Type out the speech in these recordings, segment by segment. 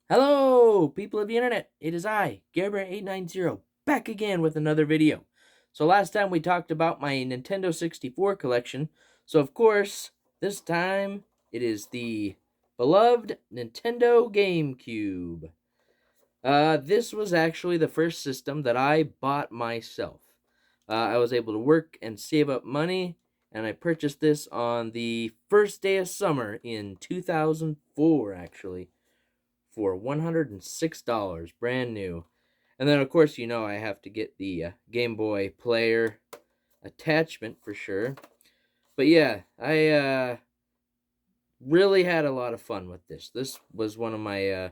Hello, people of the internet. It is I, Gabriel890, back again with another video. So last time we talked about my Nintendo 64 collection. So of course, this time it is the beloved Nintendo Gamecube. This was actually the first system that I bought myself. I was able to work and save up money, and I purchased this on the first day of summer in 2004, actually, for $106, brand new. And then, of course, I have to get the Game Boy Player attachment for sure. But yeah, I really had a lot of fun with this. This was one of my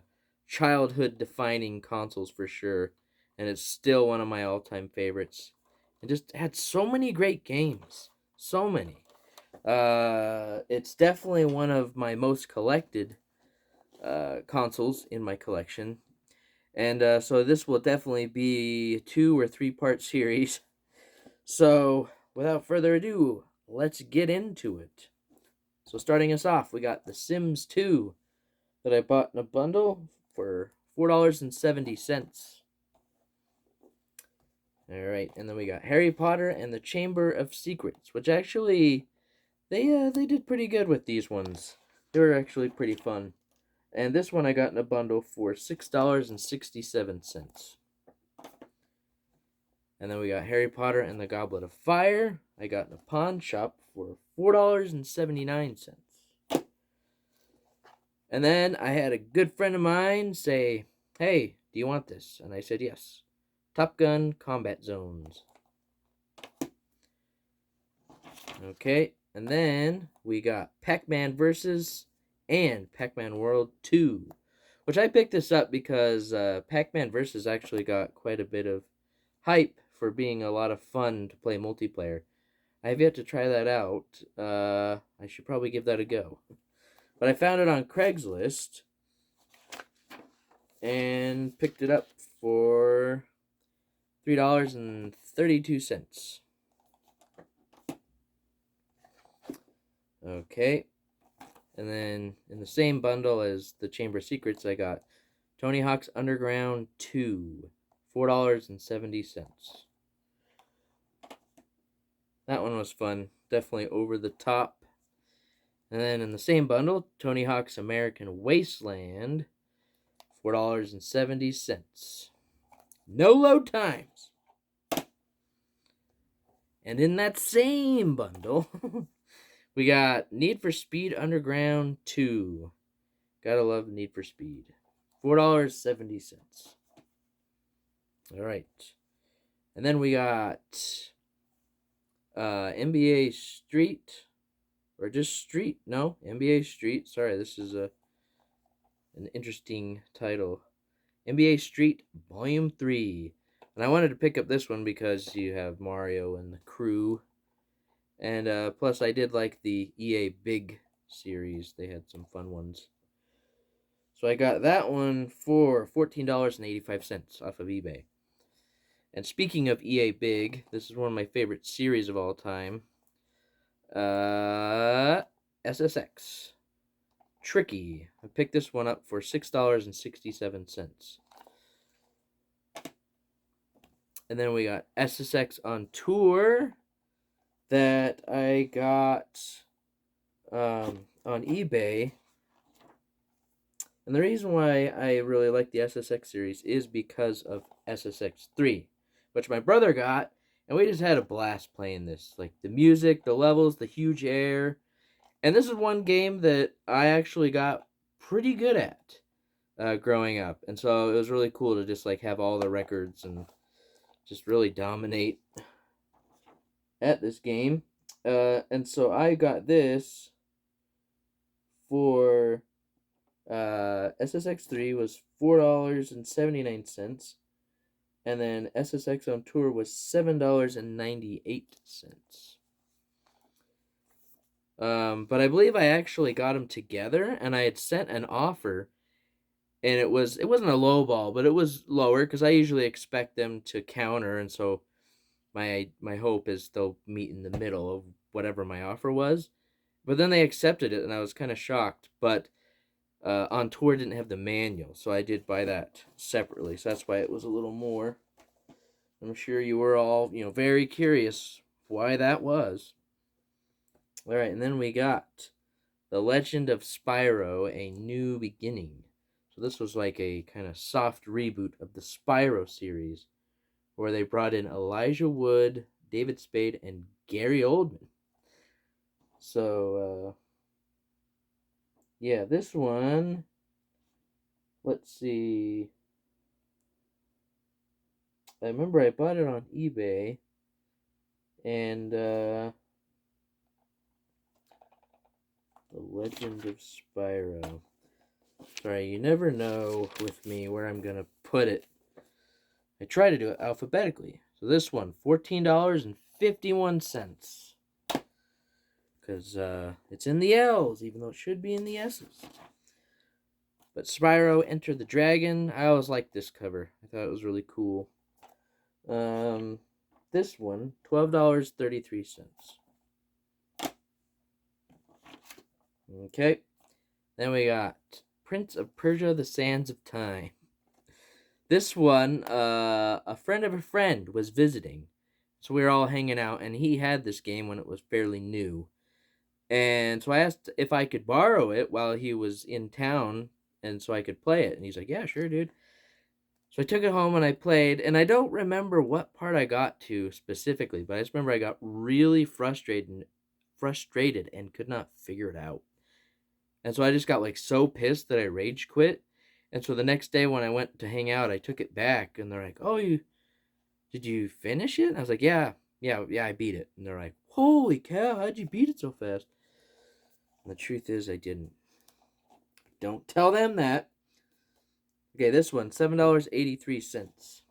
childhood defining consoles for sure. And it's still one of my all time favorites. It just had so many great games. So many. It's definitely one of my most collected consoles in my collection. And so this will definitely be a 2 or 3 part series. So without further ado, let's get into it. So starting us off, we got The Sims 2 that I bought in a bundle for $4.70. All right, and then we got Harry Potter and the Chamber of Secrets, which actually they did pretty good with these ones. They were actually pretty fun. And this one I got in a bundle for $6.67. And then we got Harry Potter and the Goblet of Fire. I got in a pawn shop for $4.79. And then I had a good friend of mine say, "Hey, do you want this?" And I said, "Yes." Top Gun Combat Zones. Okay, and then we got Pac-Man Versus and Pac-Man World 2. Which I picked this up because Pac-Man Versus actually got quite a bit of hype for being a lot of fun to play multiplayer. I have yet to try that out. I should probably give that a go. But I found it on Craigslist and picked it up for $3.32. Okay. And then in the same bundle as the Chamber of Secrets, I got Tony Hawk's Underground 2, $4.70. That one was fun. Definitely over the top. And then in the same bundle, Tony Hawk's American Wasteland, $4.70. No load times. And in that same bundle, we got Need for Speed Underground 2. Gotta love Need for Speed. $4.70. All right. And then we got NBA Street, or just Street. No, NBA Street. Sorry, this is an interesting title. NBA Street Volume 3. And I wanted to pick up this one because you have Mario and the crew. And plus, I did like the EA Big series. They had some fun ones. So I got that one for $14.85 off of eBay. And speaking of EA Big, this is one of my favorite series of all time. SSX. Tricky. I picked this one up for $6.67. And then we got SSX on Tour that I got on eBay. And the reason why I really like the SSX series is because of SSX 3, which my brother got, and we just had a blast playing this. Like the music, the levels, the huge air. And this is one game that I actually got pretty good at growing up. And so it was really cool to just like have all the records and just really dominate at this game. And so I got this for SSX3 was $4.79, and then SSX on Tour was $7.98. But I believe I actually got them together, and I had sent an offer, and it wasn't a low ball, but it was lower because I usually expect them to counter, and so my hope is they'll meet in the middle of whatever my offer was. But then they accepted it, and I was kind of shocked. But On tour didn't have the manual, so I did buy that separately. So that's why it was a little more. I'm sure you were all, very curious why that was. All right, and then we got The Legend of Spyro: A New Beginning. So this was like a kind of soft reboot of the Spyro series, where they brought in Elijah Wood, David Spade, and Gary Oldman. So, yeah, this one, let's see. I remember I bought it on eBay, and The Legend of Spyro. Sorry, you never know with me where I'm going to put it. I try to do it alphabetically. So this one, $14.51. Because it's in the L's, even though it should be in the S's. But Spyro Enter the Dragon. I always liked this cover. I thought it was really cool. This one, $12.33. Okay. Then we got Prince of Persia: The Sands of Time. This one, a friend of a friend was visiting. So we were all hanging out, and he had this game when it was fairly new. And so I asked if I could borrow it while he was in town, and so I could play it. And he's like, yeah, sure, dude. So I took it home and I played, and I don't remember what part I got to specifically, but I just remember I got really frustrated and could not figure it out. And so I just got like so pissed that I rage quit. And so the next day when I went to hang out, I took it back, and they're like, "Oh, did you finish it?" And I was like, "Yeah, I beat it." And they're like, "Holy cow, how'd you beat it so fast?" And the truth is, I didn't. Don't tell them that. Okay, this one, $7.83.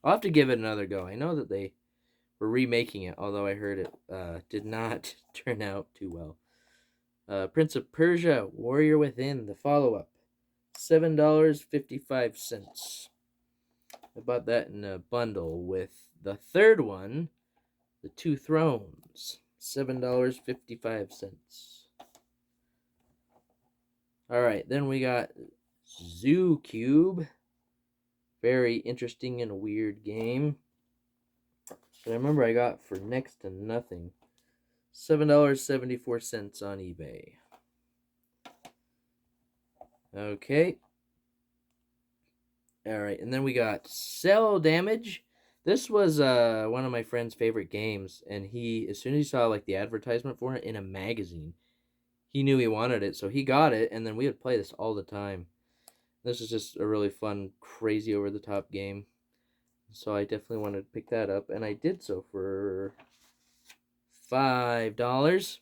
I'll have to give it another go. I know that they were remaking it, although I heard it did not turn out too well. Prince of Persia: Warrior Within, the follow-up, $7.55. I bought that in a bundle with the third one, The Two Thrones, $7.55. All right, then we got Zoo Cube. Very interesting and weird game. But I remember I got for next to nothing. $7.74 on eBay. Okay. All right, and then we got Cell Damage. This was one of my friend's favorite games, and he, as soon as he saw like the advertisement for it in a magazine, he knew he wanted it, so he got it, and then we would play this all the time. This is just a really fun, crazy over-the-top game. So I definitely wanted to pick that up, and I did so for $5.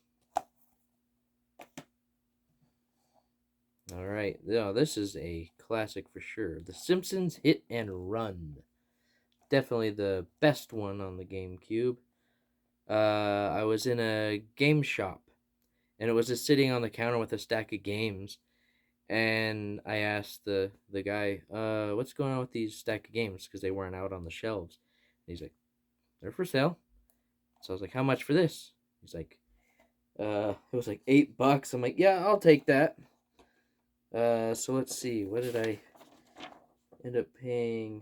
All right, now this is a classic for sure. The Simpsons Hit and Run. Definitely the best one on the GameCube. I was in a game shop, and it was just sitting on the counter with a stack of games. And I asked the guy, what's going on with these stack of games? Because they weren't out on the shelves. And he's like, they're for sale. So I was like, how much for this? He's like, it was like $8. I'm like, yeah, I'll take that. So let's see, what did I end up paying?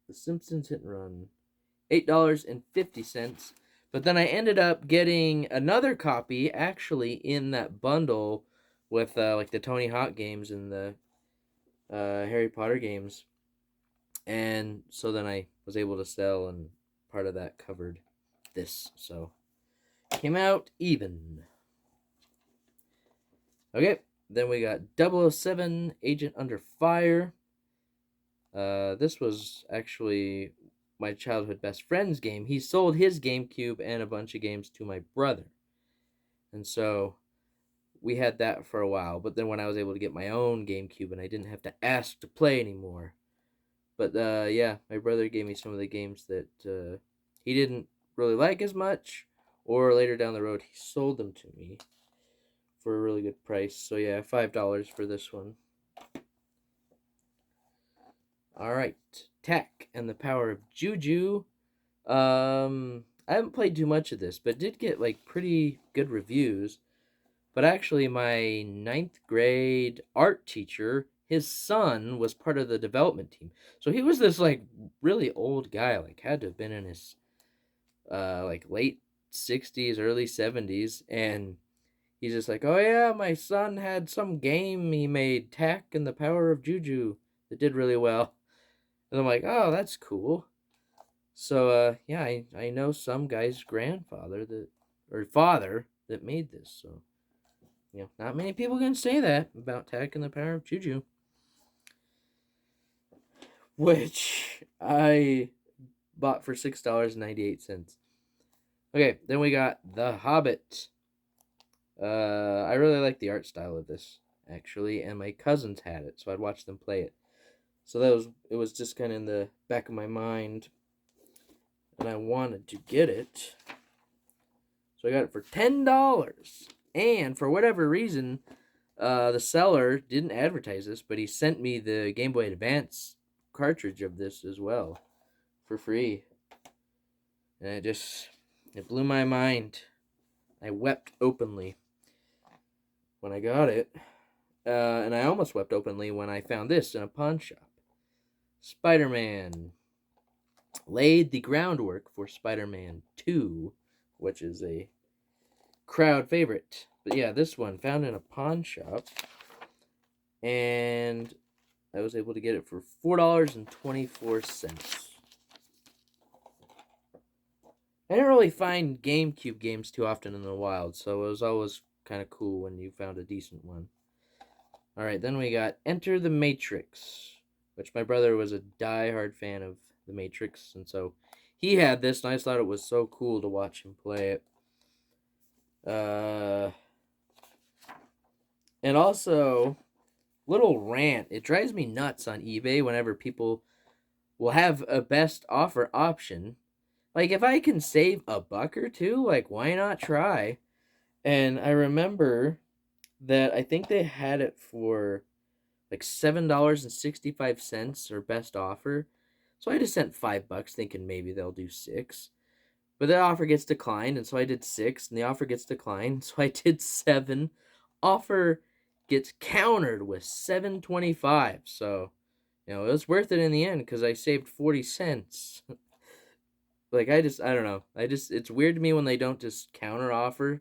The Simpsons Hit and Run, $8.50. But then I ended up getting another copy actually in that bundle with like the Tony Hawk games and the Harry Potter games. And so then I was able to sell, and part of that covered this. So came out even. Okay, then we got 007 Agent Under Fire. This was actually my childhood best friend's game. He sold his GameCube and a bunch of games to my brother. And so we had that for a while. But then when I was able to get my own GameCube and I didn't have to ask to play anymore. But yeah, my brother gave me some of the games that he didn't really like as much. Or later down the road, he sold them to me for a really good price. So yeah, $5 for this one. All right, Tak and the Power of Juju. I haven't played too much of this, but it did get like pretty good reviews. But actually, my ninth grade art teacher, his son was part of the development team. So he was this like really old guy, like had to have been in his like late 60s, early 70s, and he's just like, "Oh yeah, my son had some game he made, Tak and the Power of Juju, that did really well." And I'm like, "Oh, that's cool." So yeah, I know some guy's grandfather that or father that made this. So not many people can say that about Tak and the Power of Juju, which I bought for $6.98. Okay, then we got The Hobbit. I really like the art style of this actually, and my cousins had it, so I'd watch them play it. So it was just kind of in the back of my mind, and I wanted to get it. So I got it for $10. And for whatever reason, the seller didn't advertise this, but he sent me the Game Boy Advance cartridge of this as well for free. And it blew my mind. I wept openly when I got it. And I almost wept openly when I found this in a pawn shop. Spider-Man laid the groundwork for Spider-Man 2, which is a crowd favorite. But yeah, this one found in a pawn shop, and I was able to get it for $4.24. I didn't really find GameCube games too often in the wild, so it was always kind of cool when you found a decent one. Alright, then we got Enter the Matrix, which my brother was a die-hard fan of the Matrix, and so he had this, and I just thought it was so cool to watch him play it. And also, little rant, it drives me nuts on eBay whenever people will have a best offer option. Like, if I can save a buck or two, like, why not try? And I remember that I think they had it for like $7.65 or best offer. So I just sent $5 thinking maybe they'll do 6. But the offer gets declined, and so I did 6, and the offer gets declined, so I did 7. Offer gets countered with $7.25. So, it was worth it in the end because I saved 40 cents. Like, I don't know. It's weird to me when they don't just counter offer.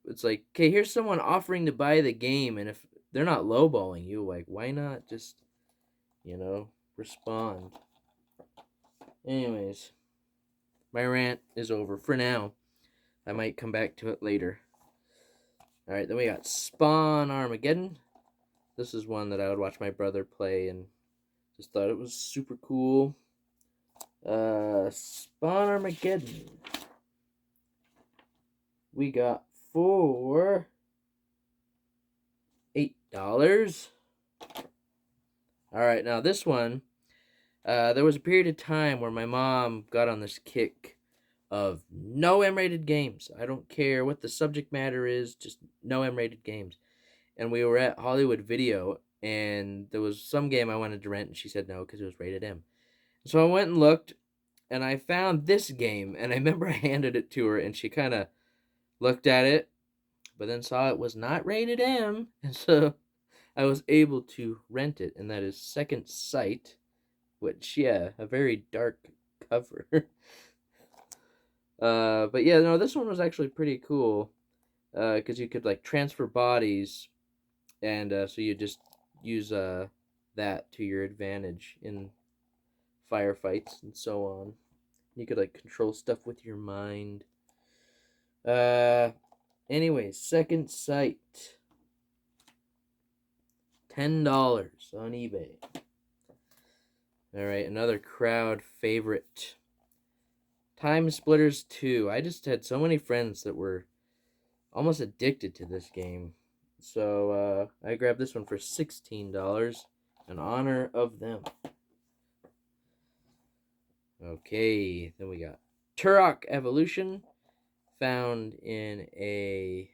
It's like, okay, here's someone offering to buy the game, and if they're not lowballing you, like, why not just, respond? Anyways, my rant is over for now. I might come back to it later. Alright, then we got Spawn Armageddon. This is one that I would watch my brother play and just thought it was super cool. Spawn Armageddon. We got for $8. Alright, now this one, there was a period of time where my mom got on this kick of no M-rated games. I don't care what the subject matter is, just no M-rated games. And we were at Hollywood Video, and there was some game I wanted to rent, and she said no because it was rated M. So I went and looked, and I found this game, and I remember I handed it to her, and she kind of looked at it, but then saw it was not rated M, and so I was able to rent it, and that is Second Sight, which, yeah, a very dark cover. But yeah, no, this one was actually pretty cool, because you could, like, transfer bodies, and so you just use that to your advantage in firefights and so on. You could, like, control stuff with your mind. Anyways, Second Sight. $10 on eBay. Alright, another crowd favorite. Time Splitters 2. I just had so many friends that were almost addicted to this game. So, I grabbed this one for $16 in honor of them. Okay, then we got Turok Evolution, found in a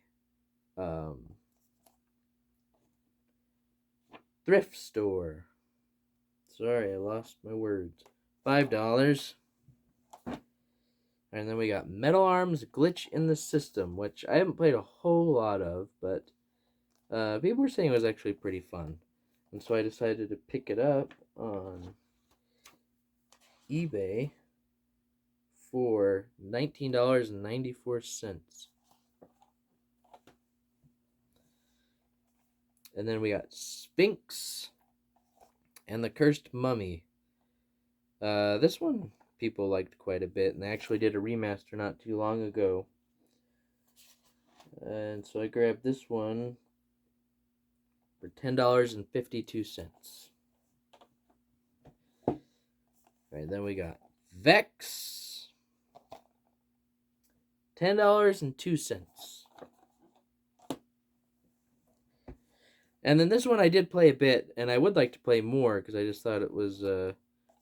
thrift store. Sorry, I lost my words. $5. And then we got Metal Arms Glitch in the System, which I haven't played a whole lot of, but people were saying it was actually pretty fun. And so I decided to pick it up on eBay for $19.94. And then we got Sphinx and the Cursed Mummy. This one people liked quite a bit, and they actually did a remaster not too long ago. And so I grabbed this one for $10.52. Alright, then we got Vex, $10.02. And then this one I did play a bit, and I would like to play more because I just thought it was a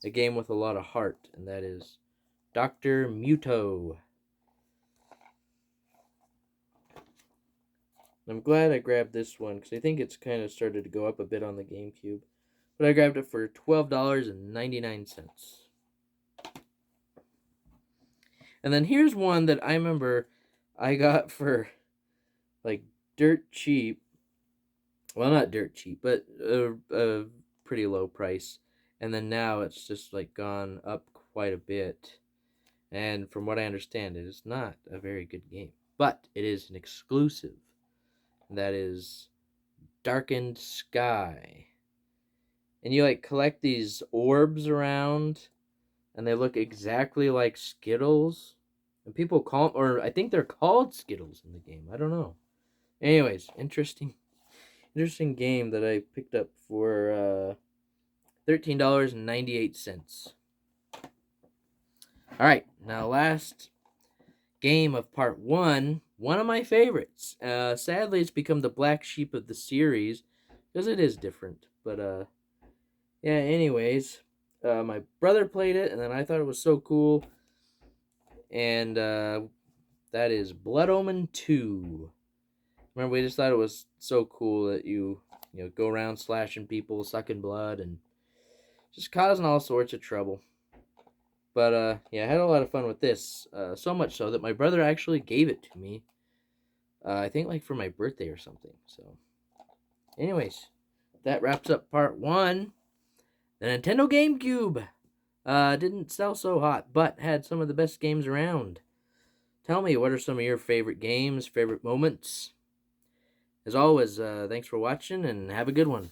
game with a lot of heart, and that is Dr. Muto. I'm glad I grabbed this one because I think it's kind of started to go up a bit on the GameCube. But I grabbed it for $12.99. And then here's one that I remember I got for like dirt cheap. Well, not dirt cheap, but a pretty low price. And then now it's just like gone up quite a bit. And from what I understand, it is not a very good game. But it is an exclusive. That is Darkened Sky. And you like collect these orbs around, and they look exactly like Skittles. And people call them, or I think they're called Skittles in the game. I don't know. Anyways, interesting game that I picked up for $13.98. All right, now last game of part one of my favorites. Sadly, it's become the black sheep of the series because it is different. But yeah. Anyways, my brother played it, and then I thought it was so cool, and that is Blood Omen 2. Remember, we just thought it was so cool that you go around slashing people, sucking blood, and just causing all sorts of trouble. But yeah, I had a lot of fun with this. So much so that my brother actually gave it to me. I think like for my birthday or something. So, anyways, that wraps up part one. The Nintendo Gamecube didn't sell so hot, but had some of the best games around. Tell me, what are some of your favorite games, favorite moments? As always, thanks for watching, and have a good one.